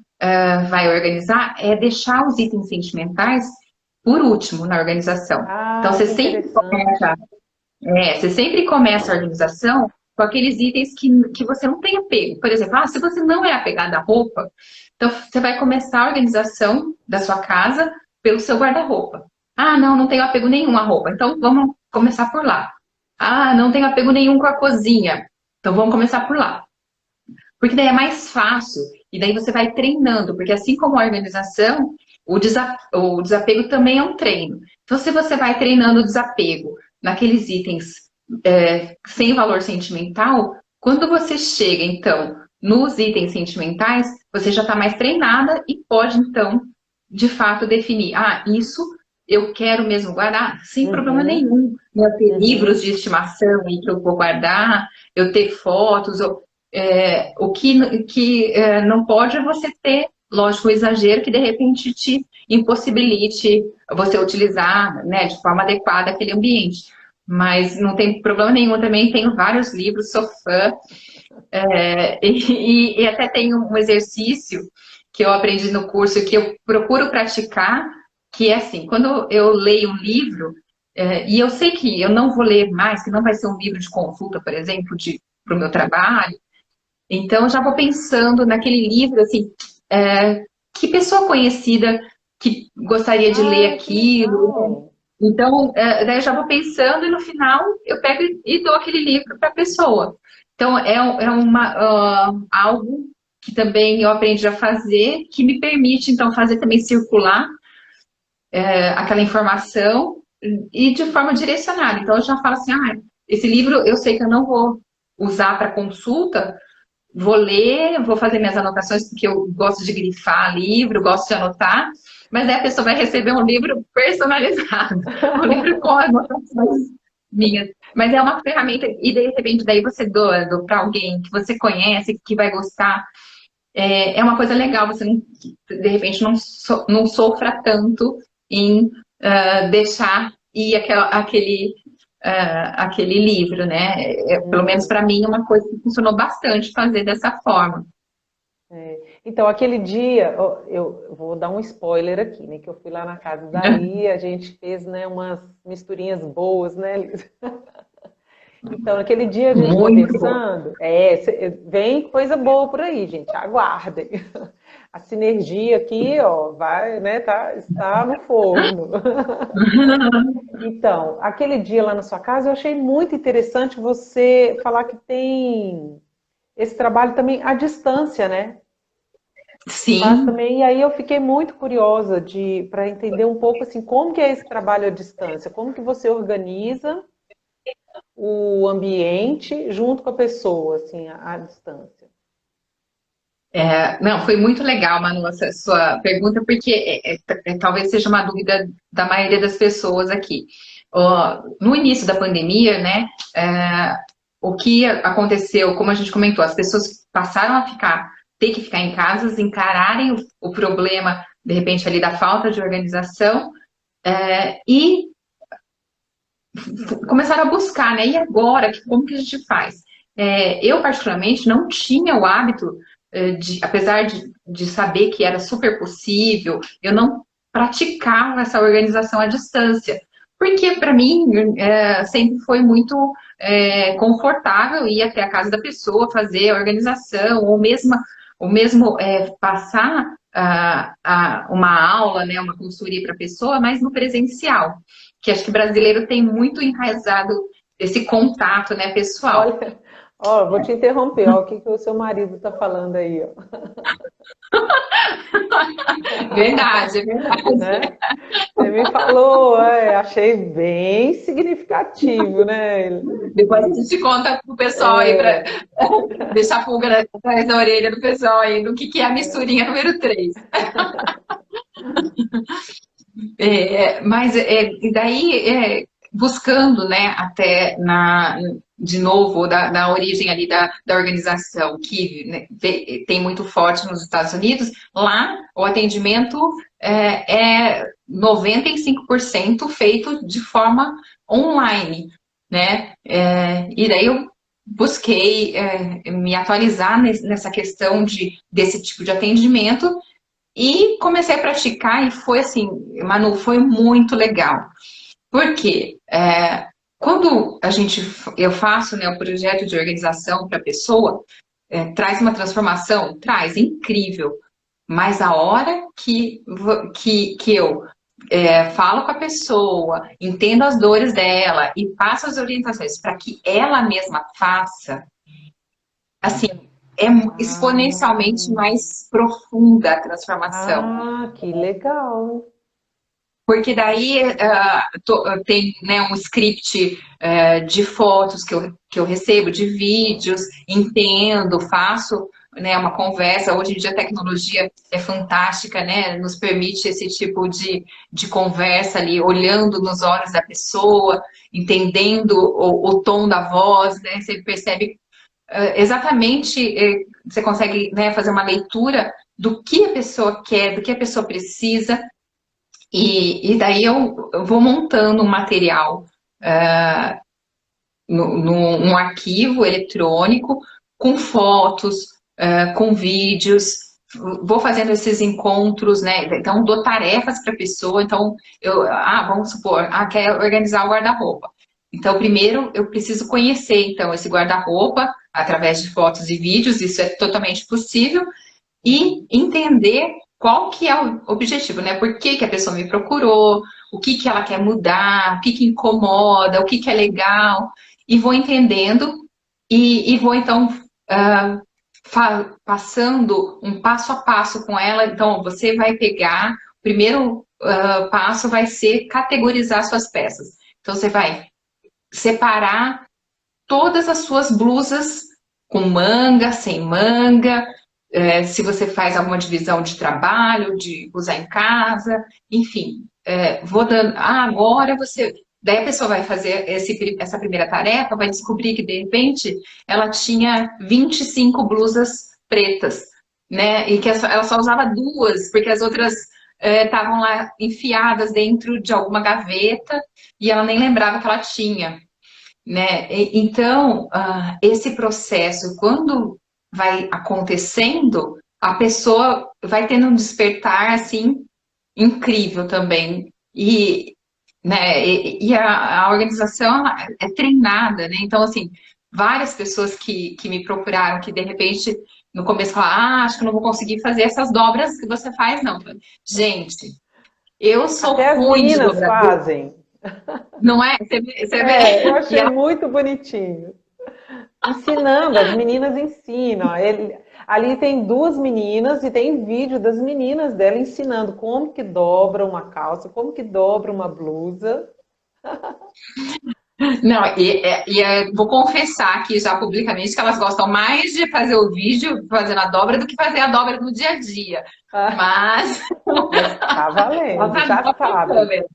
vai organizar é deixar os itens sentimentais por último na organização. Então, Ah, que interessante. você sempre começa a organização com aqueles itens que você não tem apego. Por exemplo, se você não é apegado à roupa, então você vai começar a organização da sua casa pelo seu guarda-roupa. Ah, não, não tenho apego nenhum à roupa. Então vamos começar por lá. Ah, não tenho apego nenhum com a cozinha. Então vamos começar por lá. Porque daí é mais fácil. E daí você vai treinando. Porque assim como a organização, o desapego também é um treino. Então, se você vai treinando o desapego naqueles itens sem valor sentimental, quando você chega, então, nos itens sentimentais, você já está mais treinada e pode, então, de fato, definir. Ah, isso eu quero mesmo guardar, sem problema Uhum, nenhum. Eu ter livros uhum. de estimação aí que eu vou guardar, eu ter fotos, o que não pode é você ter, lógico, o exagero que de repente te impossibilite você utilizar, né, de forma adequada aquele ambiente. Mas não tem problema nenhum também, tenho vários livros, sou fã, e até tenho um exercício que eu aprendi no curso que eu procuro praticar, que é assim, quando eu leio um livro, e eu sei que eu não vou ler mais, que não vai ser um livro de consulta, por exemplo, para o meu trabalho, então, eu já vou pensando naquele livro, assim, que pessoa conhecida que gostaria de ler Ah, que aquilo, né? legal. Então, daí eu já vou pensando e no final eu pego e dou aquele livro para a pessoa. Então, algo que também eu aprendi a fazer, que me permite, então, fazer também circular aquela informação e de forma direcionada. Então, eu já falo assim, esse livro eu sei que eu não vou usar para consulta, vou ler, vou fazer minhas anotações, porque eu gosto de grifar livro, gosto de anotar, mas aí a pessoa vai receber um livro personalizado, um livro com anotações minhas. Mas é uma ferramenta, e de repente daí você doa para alguém que você conhece, que vai gostar. É uma coisa legal, você não, de repente não sofra tanto em deixar ir aquele livro, né? Pelo menos Uhum. para mim, é uma coisa que funcionou bastante fazer dessa forma. Então, aquele dia, ó, eu vou dar um spoiler aqui, né? Que eu fui lá na casa da Li, a gente fez, né, umas misturinhas boas, né, Liz? Então, naquele dia a gente Muito bom. conversando, vem coisa boa por aí, gente, aguardem. A sinergia aqui, ó, vai, né, está no forno. Então, aquele dia lá na sua casa, eu achei muito interessante você falar que tem esse trabalho também à distância, né? Faz Sim, também, e aí eu fiquei muito curiosa de para entender um pouco assim, como que é esse trabalho à distância, como que você organiza o ambiente junto com a pessoa, assim, à distância. não, foi muito legal, Manu, essa sua pergunta, porque talvez seja uma dúvida da maioria das pessoas aqui. Ó, no início da pandemia, né, o que aconteceu, como a gente comentou, as pessoas passaram a ter que ficar em casas, encararem o problema, de repente, ali da falta de organização, e começaram a buscar, né? E agora, como que a gente faz? Eu, particularmente, não tinha o hábito apesar de saber que era super possível, eu não praticava essa organização à distância. Porque, para mim, sempre foi muito confortável ir até a casa da pessoa, fazer a organização, ou mesmo passar uma aula, né, uma consultoria para a pessoa, mas no presencial, que acho que o brasileiro tem muito enraizado esse contato, né, pessoal. Olha, ó, vou te interromper, ó, o que que o seu marido está falando aí, ó, Verdade, é verdade. né? Você me falou, achei bem significativo, né? Depois a gente conta pro pessoal aí para É, deixar a pulga atrás da orelha do pessoal aí do que é a misturinha número 3. Mas e daí, buscando, né, até de novo, da origem ali da organização, que né, tem muito forte nos Estados Unidos, lá o atendimento é 95% feito de forma online, né? E daí eu busquei me atualizar nessa questão desse tipo de atendimento e comecei a praticar e foi assim, Manu, foi muito legal. Por quê? Quando eu faço, né, o projeto de organização para a pessoa, traz uma transformação? Traz, incrível. Mas a hora que eu falo com a pessoa, entendo as dores dela e passo as orientações para que ela mesma faça, assim, é exponencialmente ah, mais profunda a transformação. que legal. Porque daí tem, né, um script de fotos que eu recebo, de vídeos, entendo, faço, né, uma conversa. Hoje em dia a tecnologia é fantástica, né? Nos permite esse tipo de conversa ali, olhando nos olhos da pessoa, entendendo o tom da voz, né? Você percebe exatamente, você consegue, né, fazer uma leitura do que a pessoa quer, do que a pessoa precisa. E daí eu vou montando um material, num arquivo eletrônico, com fotos, com vídeos, vou fazendo esses encontros, né? Então, dou tarefas para a pessoa. Então, vamos supor, quer organizar o guarda-roupa. Então, primeiro eu preciso conhecer, então, esse guarda-roupa através de fotos e vídeos, isso é totalmente possível, e entender qual que é o objetivo, né? Por que que a pessoa me procurou, o que que ela quer mudar, o que que incomoda, o que que é legal, e vou entendendo e vou então ah, passando um passo a passo com ela. Então, você vai pegar, o primeiro passo vai ser categorizar suas peças. Então, você vai separar todas as suas blusas com manga, sem manga, se você faz alguma divisão de trabalho, de usar em casa, enfim, vou dando. Agora você. Daí a pessoa vai fazer essa primeira tarefa, vai descobrir que, de repente, ela tinha 25 blusas pretas, né? E que ela só usava duas, porque as outras estavam lá enfiadas dentro de alguma gaveta e ela nem lembrava que ela tinha, né? Então, esse processo, quando vai acontecendo, a pessoa vai tendo um despertar assim incrível também. Né, e a organização ela é treinada, né? Então, assim, várias pessoas que me procuraram, que de repente no começo falaram, acho que não vou conseguir fazer essas dobras que você faz, não. Gente, eu sou Até as ruim de meninas dobrador, fazem. não é? Você vê? Eu E achei muito bonitinho. Ensinando, as meninas ensinam. Ali tem duas meninas e tem vídeo das meninas dela ensinando como que dobra uma calça, como que dobra uma blusa. Não, vou confessar aqui já publicamente que elas gostam mais de fazer o vídeo fazendo a dobra do que fazer a dobra no dia a dia. Mas Mas tá elas valendo, já adoram a sabem. câmera,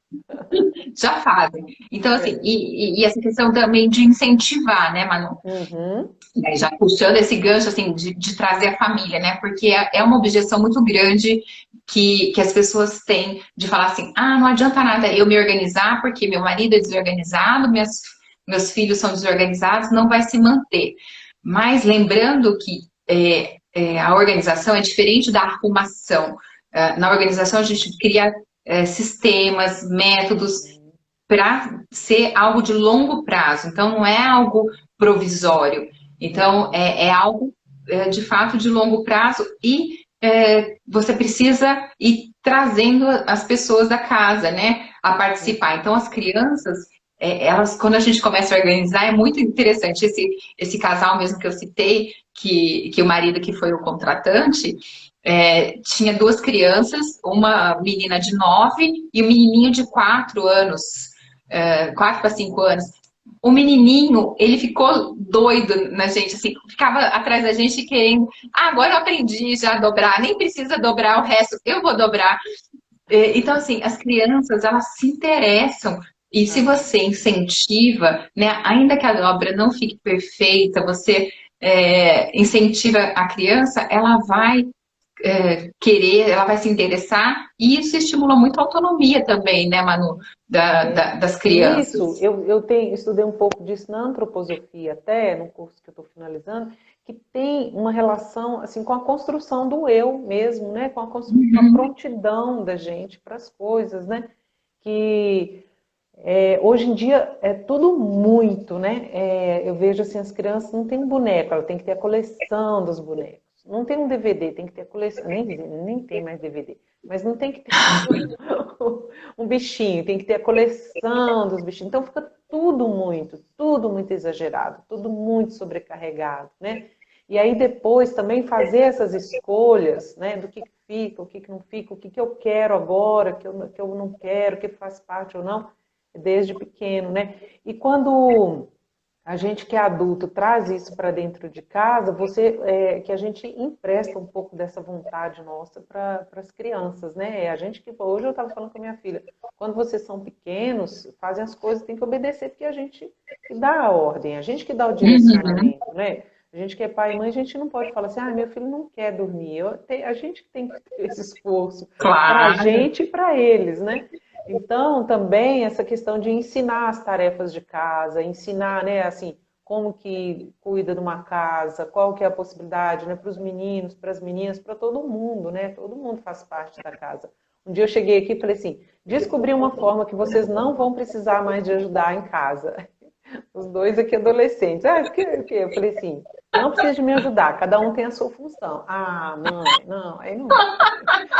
já fazem. Então, assim, É. e essa questão também de incentivar, né, Manu? Uhum. E aí, já puxando esse gancho, assim, de trazer a família, né? Porque é uma objeção muito grande que as pessoas têm de falar assim, não adianta nada eu me organizar porque meu marido é desorganizado, meus filhos são desorganizados, não vai se manter. Mas lembrando que a organização é diferente da arrumação. Na organização a gente cria sistemas, métodos para ser algo de longo prazo. Então não é algo provisório. Então Uhum. é algo de fato de longo prazo e você precisa ir trazendo as pessoas da casa, né, a participar. Então, as crianças, elas, quando a gente começa a organizar, é muito interessante. Esse casal mesmo que eu citei, que o marido que foi o contratante, tinha duas crianças, uma menina de 9 e um menininho de 4 anos, 4 para 5 anos. O menininho, ele ficou doido na gente, assim, ficava atrás da gente querendo. Ah, agora eu aprendi já a dobrar, nem precisa dobrar o resto, eu vou dobrar. Então, assim, as crianças, elas se interessam. E se Aham. você incentiva, né, ainda que a dobra não fique perfeita, você incentiva a criança, ela vai querer, ela vai se interessar, e isso estimula muito a autonomia também, né, Manu, das Isso, crianças. estudei um pouco disso na antroposofia, até no curso que eu estou finalizando, que tem uma relação assim com a construção do eu mesmo, né? Com a Uhum. prontidão da gente para as coisas, né? Que hoje em dia é tudo muito, né? Eu vejo assim, as crianças não têm um boneco, ela tem que ter a coleção dos bonecos. Não tem um DVD, tem que ter a coleção. Nem tem mais DVD, mas não tem que ter um bichinho, tem que ter a coleção dos bichinhos. Então fica tudo muito exagerado, tudo muito sobrecarregado, né? E aí depois também fazer essas escolhas, né? Do que fica, o que não fica, o que eu quero agora, que eu não quero, que faz parte ou não desde pequeno, né? E quando a gente que é adulto traz isso para dentro de casa, que a gente empresta um pouco dessa vontade nossa para as crianças, né? A gente que hoje eu estava falando com a minha filha, quando vocês são pequenos, fazem as coisas, tem que obedecer porque a gente que dá a ordem, a gente que dá o Uhum. direcionamento, né? A gente que é pai e mãe, a gente não pode falar assim, ah, meu filho não quer dormir. A gente que tem que ter esse esforço para a Claro. gente e para eles, né? Então, também essa questão de ensinar as tarefas de casa, ensinar, né, assim, como que cuida de uma casa, qual que é a possibilidade, né, para os meninos, para as meninas, para todo mundo, né? Todo mundo faz parte da casa. Um dia eu cheguei aqui e falei assim, descobri uma forma que vocês não vão precisar mais de ajudar em casa. Os dois aqui adolescentes. Ah, por quê? Eu falei assim, não precisa de me ajudar, cada um tem a sua função. Ah, mãe, não, aí não dá.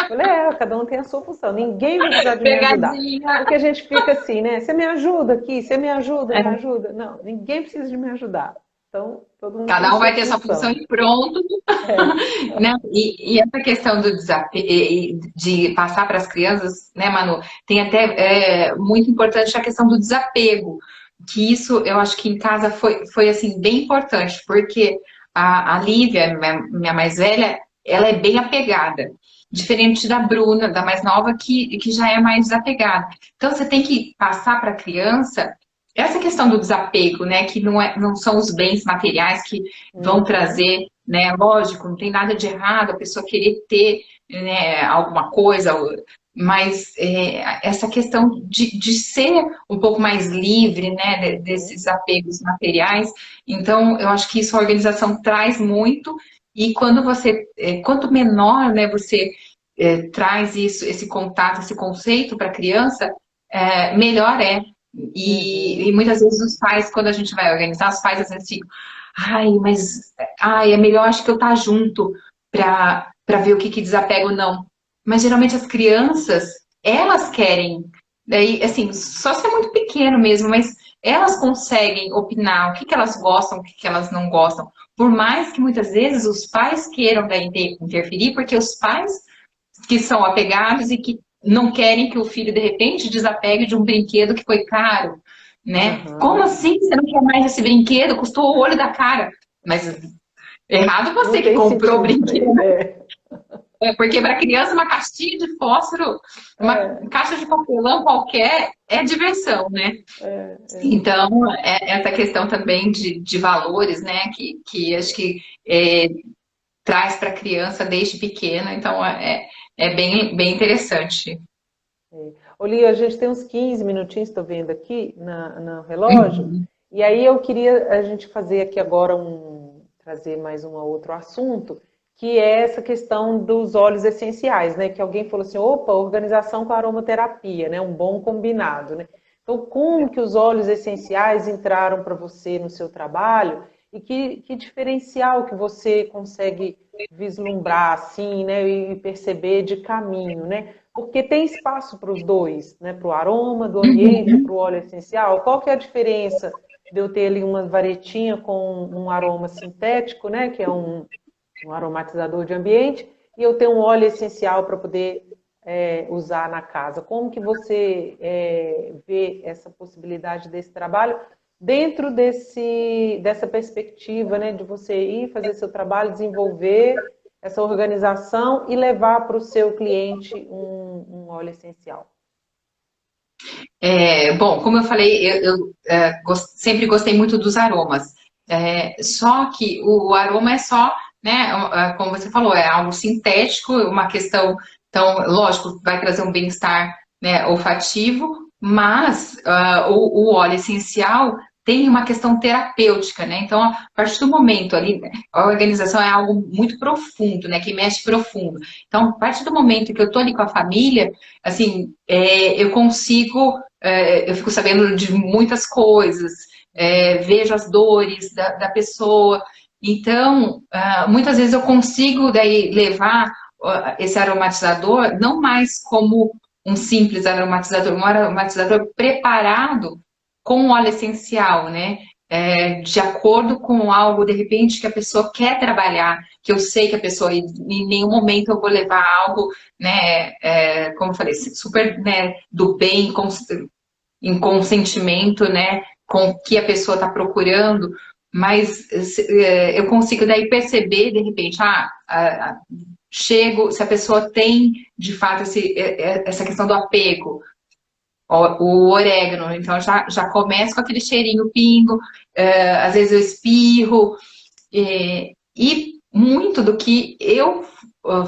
Falei, cada um tem a sua função, ninguém vai precisar de me ajudar. Pegadinha. Porque a gente fica assim, né? Você me ajuda aqui, você me ajuda, me ajuda. Não, ninguém precisa de me ajudar. Então, todo mundo tem Cada um sua vai ter sua função função. e pronto, É. né? E essa questão do desapego, de passar para as crianças, né, Manu, tem até muito importante a questão do desapego, que isso eu acho que em casa foi assim, bem importante, porque a Lívia, minha mais velha, ela é bem apegada, diferente da Bruna, da mais nova, que já é mais desapegada. Então você tem que passar para a criança essa questão do desapego, né, que não são os bens materiais que vão Uhum, trazer, né, lógico, não tem nada de errado a pessoa querer ter, né, alguma coisa, mas essa questão de ser um pouco mais livre, né, uhum, desses apegos materiais, então eu acho que isso a organização traz muito, e quando quanto menor, né, você traz isso, esse contato, esse conceito para a criança, melhor é. E uhum. muitas vezes os pais, quando a gente vai organizar, os pais às vezes ficam, é melhor acho que eu estar junto para ver o que desapega ou não. Mas geralmente as crianças, elas querem, daí, assim, só se é muito pequeno mesmo, mas elas conseguem opinar o que elas gostam, o que elas não gostam. Por mais que muitas vezes os pais queiram daí interferir, porque os pais que são apegados e que não querem que o filho, de repente, desapegue de um brinquedo que foi caro, né? Como Aham. assim você não quer mais esse brinquedo? Custou o olho da cara. Mas errado Não você que tem comprou o sentido para brinquedo. ele. É, Porque para criança, uma caixinha de fósforo, uma é, caixa de papelão qualquer é diversão, né? é. Então, essa questão também de valores, né? Que acho que traz para a criança desde pequena. Então, é bem interessante. Oli, a gente tem uns 15 minutinhos, estou vendo aqui no relógio, Uhum. e aí eu queria a gente fazer aqui agora trazer mais um outro assunto, que é essa questão dos óleos essenciais, né? Que alguém falou assim, opa, organização com aromaterapia, né? Um bom combinado, né? Então, como que os óleos essenciais entraram para você no seu trabalho e que diferencial que você consegue vislumbrar assim, né, e perceber de caminho, né? Porque tem espaço para os dois, né? Para o aroma do ambiente, Uhum. para o óleo essencial. Qual que é a diferença de eu ter ali uma varetinha com um aroma sintético, né? Que é um aromatizador de ambiente, e eu ter um óleo essencial para poder usar na casa. Como que você vê essa possibilidade desse trabalho dentro dessa perspectiva, né, de você ir fazer seu trabalho, desenvolver essa organização e levar para o seu cliente um óleo essencial? Bom, como eu falei, sempre gostei muito dos aromas. Só que o aroma é só, né, como você falou, é algo sintético, uma questão, então, lógico, vai trazer um bem-estar, né, olfativo, mas o óleo essencial tem uma questão terapêutica, né? Então, a partir do momento ali, né, a organização é algo muito profundo, né, que mexe profundo. Então, a partir do momento que eu tô ali com a família, assim, eu consigo eu fico sabendo de muitas coisas, vejo as dores da pessoa. Então, muitas vezes eu consigo daí levar esse aromatizador não mais como um simples aromatizador, um aromatizador preparado com óleo essencial, né? De acordo com algo, de repente, que a pessoa quer trabalhar, que eu sei que a pessoa, em nenhum momento eu vou levar algo, né, como eu falei, super, né, do bem, em consentimento, né, com o que a pessoa está procurando, mas eu consigo daí perceber, de repente, chego, se a pessoa tem, de fato, essa questão do apego, o orégano, então já começa com aquele cheirinho pingo, às vezes eu espirro, e muito do que eu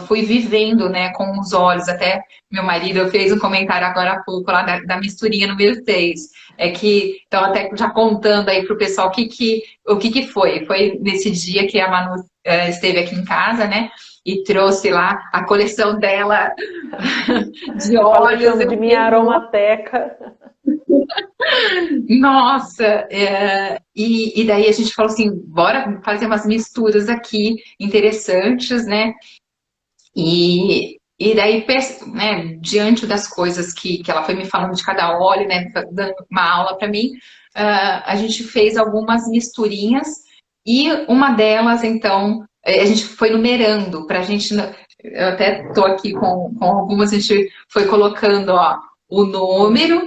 fui vivendo, né, com os olhos, até meu marido fez um comentário agora há pouco lá da misturinha número 3. É que, então, até já contando aí pro pessoal o que foi. Foi nesse dia que a Manu esteve aqui em casa, né, e trouxe lá a coleção dela de Eu falo, eu óleos. chamo Eu de minha fiquei, aromateca. nossa, e daí a gente falou assim, bora fazer umas misturas aqui interessantes, né? E daí, né, diante das coisas que ela foi me falando de cada óleo, né, dando uma aula para mim, a gente fez algumas misturinhas e uma delas, então, a gente foi numerando para a gente. Eu até tô aqui com algumas, a gente foi colocando, ó, o número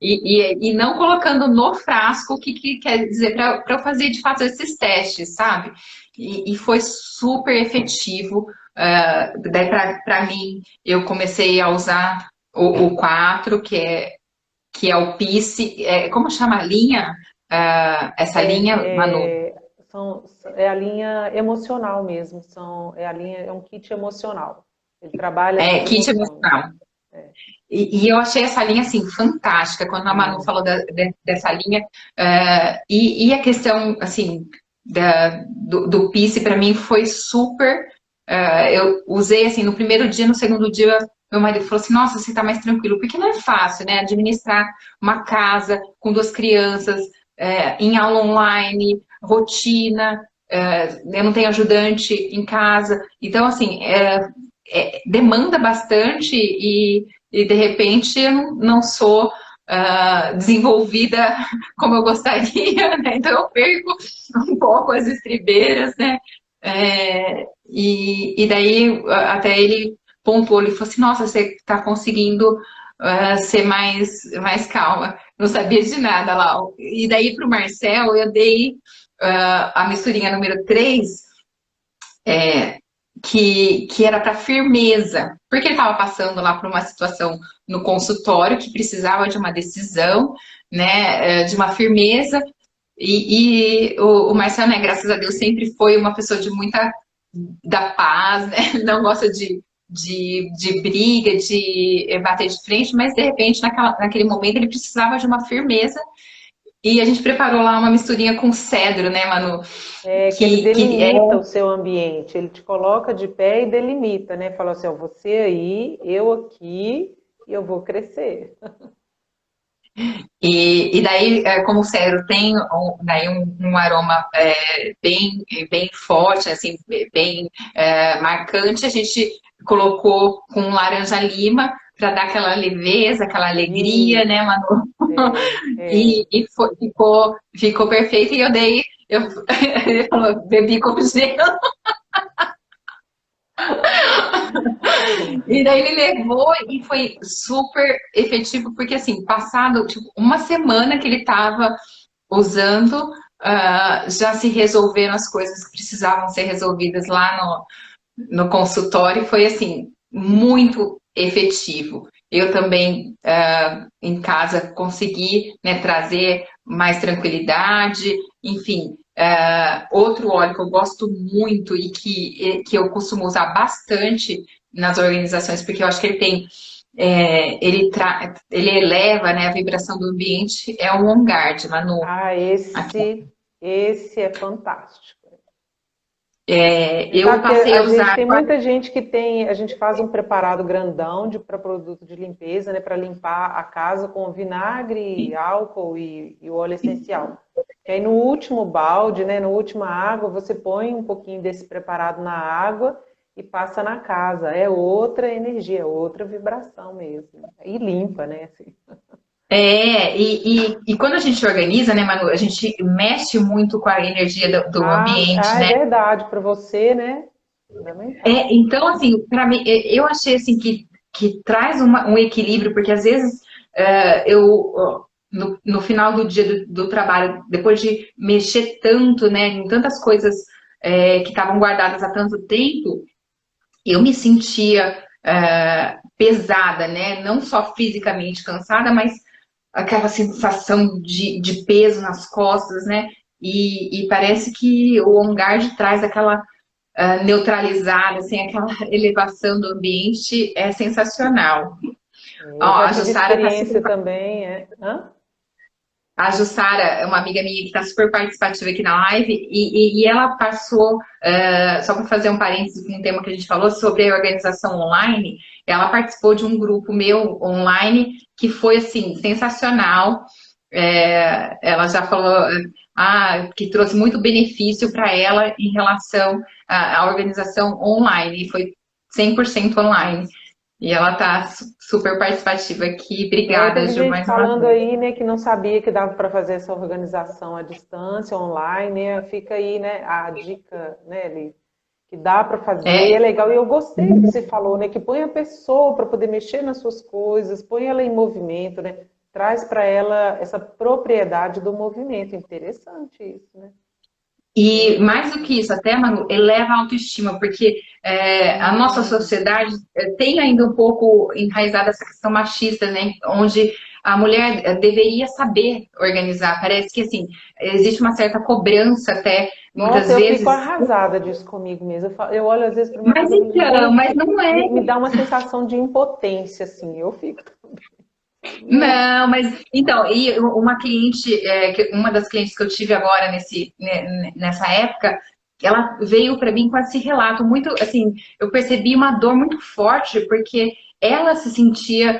e não colocando no frasco o que quer dizer para eu fazer de fato esses testes, sabe? E foi super efetivo. Daí, para mim, eu comecei a usar o 4, que é o PICE. Como chama a linha? Essa linha, Manu? É a linha emocional mesmo, é um kit emocional. Ele trabalha com as Kit emoções. emocional. É. E eu achei essa linha, assim, fantástica, quando a Manu falou dessa linha. E a questão, assim, do PICE, para mim, foi super. Eu usei, assim, no primeiro dia, no segundo dia, meu marido falou assim, nossa, você tá mais tranquilo, porque não é fácil, né, administrar uma casa com 2 crianças, em aula online, rotina, eu não tenho ajudante em casa, então, assim, demanda bastante e de repente eu não sou desenvolvida como eu gostaria, né? Então eu perco um pouco as estribeiras, né? E daí até ele pontuou, ele falou assim, nossa, você está conseguindo ser mais calma. Não sabia de nada lá. E daí para o Marcel eu dei a misturinha número 3, é, que era para firmeza, porque ele estava passando lá por uma situação no consultório que precisava de uma decisão, né, de uma firmeza, e o Marcelo, né, graças a Deus, sempre foi uma pessoa de muita da paz, né, não gosta de briga, de bater de frente, mas de repente naquele momento ele precisava de uma firmeza e a gente preparou lá uma misturinha com cedro, né, Manu? É que ele Que é delimita o seu ambiente, ele te coloca de pé e delimita, né? Fala assim, ó, você aí, eu aqui, e eu vou crescer. E daí, como o cedro tem daí um aroma bem forte, assim, bem marcante, a gente colocou com laranja-lima para dar aquela leveza, aquela alegria, Isso, né, Manu? Ficou perfeito. E ele falou, bebi com gelo. E daí ele levou e foi super efetivo, porque assim, passado tipo, uma semana que ele estava usando, já se resolveram as coisas que precisavam ser resolvidas lá no consultório, foi assim, muito efetivo. Eu também, em casa, consegui, né, trazer mais tranquilidade, enfim. Outro óleo que eu gosto muito e que eu costumo usar bastante nas organizações, porque eu acho que ele tem, ele eleva, né, a vibração do ambiente, é o On Guard, Manu. ah, esse é fantástico. Você Eu sabe que passei a a gente usar. tem muita gente que tem, a gente faz um preparado grandão para produto de limpeza, né, para limpar a casa com vinagre, álcool e o óleo essencial. E aí no último balde, né, na última água, você põe um pouquinho desse preparado na água e passa na casa. É outra energia, é outra vibração mesmo. E limpa, né? Assim. E quando a gente organiza, né, Manu, a gente mexe muito com a energia do ambiente, É né? verdade, para você, né? Fundamental. Então, assim, para mim, eu achei assim que traz um equilíbrio, porque às vezes eu, ó, no final do dia do trabalho, depois de mexer tanto, né, em tantas coisas que estavam guardadas há tanto tempo, eu me sentia pesada, né? Não só fisicamente cansada, mas aquela sensação de peso nas costas, né? E parece que o On Guard traz aquela neutralizada, assim, aquela elevação do ambiente é sensacional. Ó, Eu já a tive Jussara tá experiência também, é. Hã? A Jussara é uma amiga minha que está super participativa aqui na live e ela passou, só para fazer um parênteses com um tema que a gente falou sobre a organização online, ela participou de um grupo meu online que foi assim sensacional. Ela já falou que trouxe muito benefício para ela em relação à organização online, e foi 100% online. E ela está super participativa aqui. Obrigada, Teve Ju, gente mais uma falando vez. aí, né, que não sabia que dava para fazer essa organização à distância, online, né? Fica aí, né, a dica, né, Li, que dá para fazer, É, é legal. E eu gostei do que você falou, né, que põe a pessoa para poder mexer nas suas coisas, põe ela em movimento, né? Traz para ela essa propriedade do movimento. Interessante isso, né? E Muito mais do bacana. que isso, até, Manu, eleva a autoestima, porque a nossa Hum, sociedade tem ainda um pouco enraizada essa questão machista, né? Onde a mulher deveria saber organizar. Parece que, assim, existe uma certa cobrança até, Nossa, muitas eu fico vezes. arrasada disso comigo mesmo. Eu olho às vezes para minha Mas casa, eu falo, então, mas gente, não é. me dá uma sensação de impotência, assim. Eu fico, né? Não, mas então, e uma cliente, uma das clientes que eu tive agora nessa época, ela veio para mim com esse relato muito, assim, eu percebi uma dor muito forte porque ela se sentia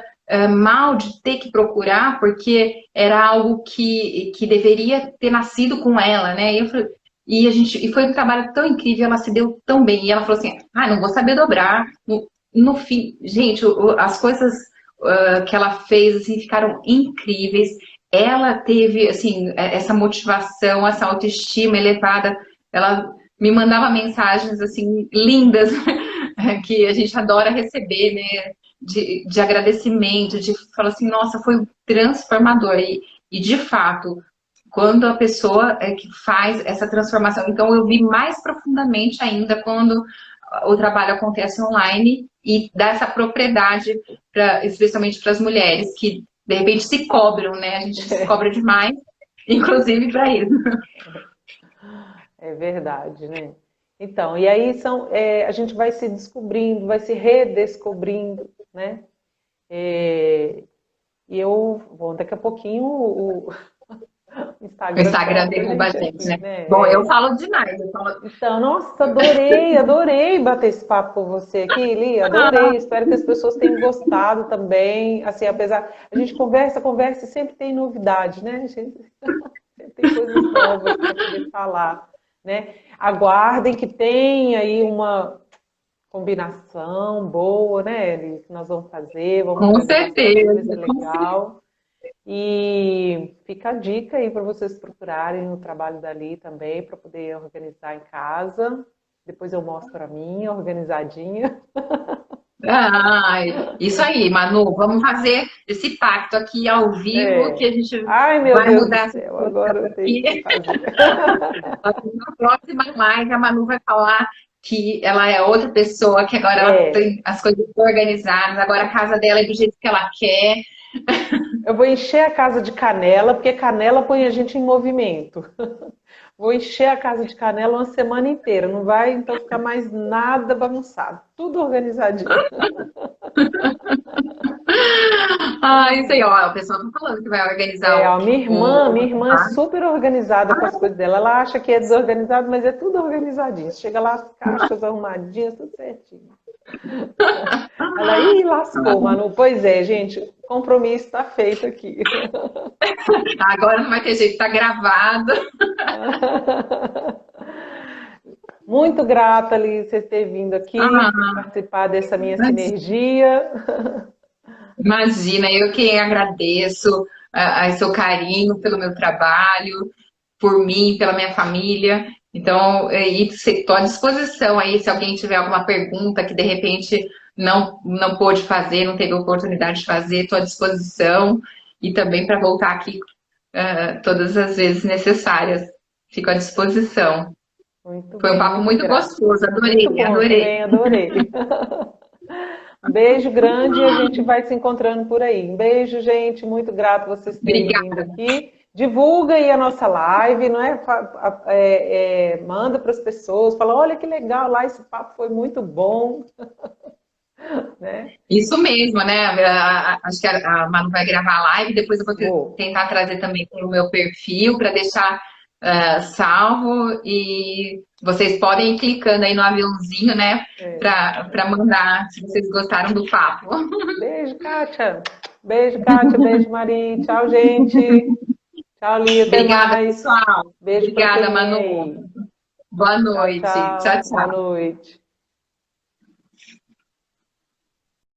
mal de ter que procurar porque era algo que deveria ter nascido com ela, né? E foi um trabalho tão incrível, ela se deu tão bem. E ela falou assim: não vou saber dobrar. No fim, gente, as coisas que ela fez, assim, ficaram incríveis. Ela teve, assim, essa motivação, essa autoestima elevada. Ela me mandava mensagens, assim, lindas, que a gente adora receber, né? De agradecimento, de falar assim, nossa, foi transformador. E de fato, quando a pessoa é que faz essa transformação, então eu vi mais profundamente ainda quando o trabalho acontece online e dá essa propriedade, especialmente para as mulheres, que de repente se cobram, né? A gente se cobra demais, inclusive para isso. É verdade, né? Então, e aí a gente vai se descobrindo, vai se redescobrindo, né? E bom, daqui a pouquinho O O Instagram Instagram cobra a derruba a gente gente, aqui, né? né? Bom, eu falo demais. Eu falo... Então, nossa, adorei, adorei bater esse papo com você aqui, Li, adorei. Espero que as pessoas tenham gostado também. Assim, apesar, a gente conversa, conversa e sempre tem novidade, né? A gente sempre tem coisas novas para poder falar, né? Aguardem que tem aí uma combinação boa, né, Li, que nós vamos Com trazer bastante certeza, coisa com certeza. legal. E fica a dica aí para vocês procurarem o trabalho dali também, para poder organizar em casa. Depois eu mostro a minha, organizadinha. Ai, isso aí, Manu, vamos fazer esse pacto aqui ao vivo que É. a gente Ai, meu vai Deus do mudar essa céu, agora situação eu tenho aqui. que fazer. Na próxima live, a Manu vai falar que ela é outra pessoa, que agora ela É, tem as coisas organizadas, agora a casa dela é do jeito que ela quer. eu vou encher a casa de canela, porque canela põe a gente em movimento. Vou encher a casa de canela uma semana inteira. Não vai então ficar mais nada bagunçado. Tudo organizadinho. Ah, isso aí, ó, o pessoal tá falando que vai organizar É, a minha o irmã é sofá. super organizada com as coisas dela. Ela acha que é desorganizado, mas é tudo organizadinho. Chega lá, as caixas arrumadinhas, tudo certinho. Ela, ih, lascou, Manu. Pois é, gente, o compromisso está feito aqui. Agora não vai ter jeito, tá gravado. Muito grata, Alice, você ter vindo aqui Ah, participar dessa minha mas sinergia. imagina, eu que agradeço seu carinho pelo meu trabalho, por mim, pela minha família. Então, estou à disposição aí, se alguém tiver alguma pergunta que de repente não pôde fazer, não teve oportunidade de fazer, estou à disposição. E também para voltar aqui todas as vezes necessárias. Fico à disposição. Muito Foi um bem, papo muito muito grata. gostoso, Muito adorei, bom, eu adorei. também adorei. Beijo grande e a gente vai se encontrando por aí. Um beijo, gente. Muito grato vocês terem vindo Obrigada. aqui. Divulga aí a nossa live, não é? Manda para as pessoas, fala, olha que legal lá, esse papo foi muito bom, né? Isso mesmo, né? Acho que a Manu vai gravar a live, depois eu vou Vou. tentar trazer também para o meu perfil para deixar salvo e vocês podem ir clicando aí no aviãozinho, né? É. Para mandar se vocês gostaram do papo. Beijo, Kátia. Beijo, Kátia. Beijo, Mari. Tchau, gente. Tchau, Lia. Até Obrigada, mais. pessoal. Beijo para Obrigada, quem vem Manu. aí. Boa Tchau, noite. Tchau, tchau. Boa tchau. noite.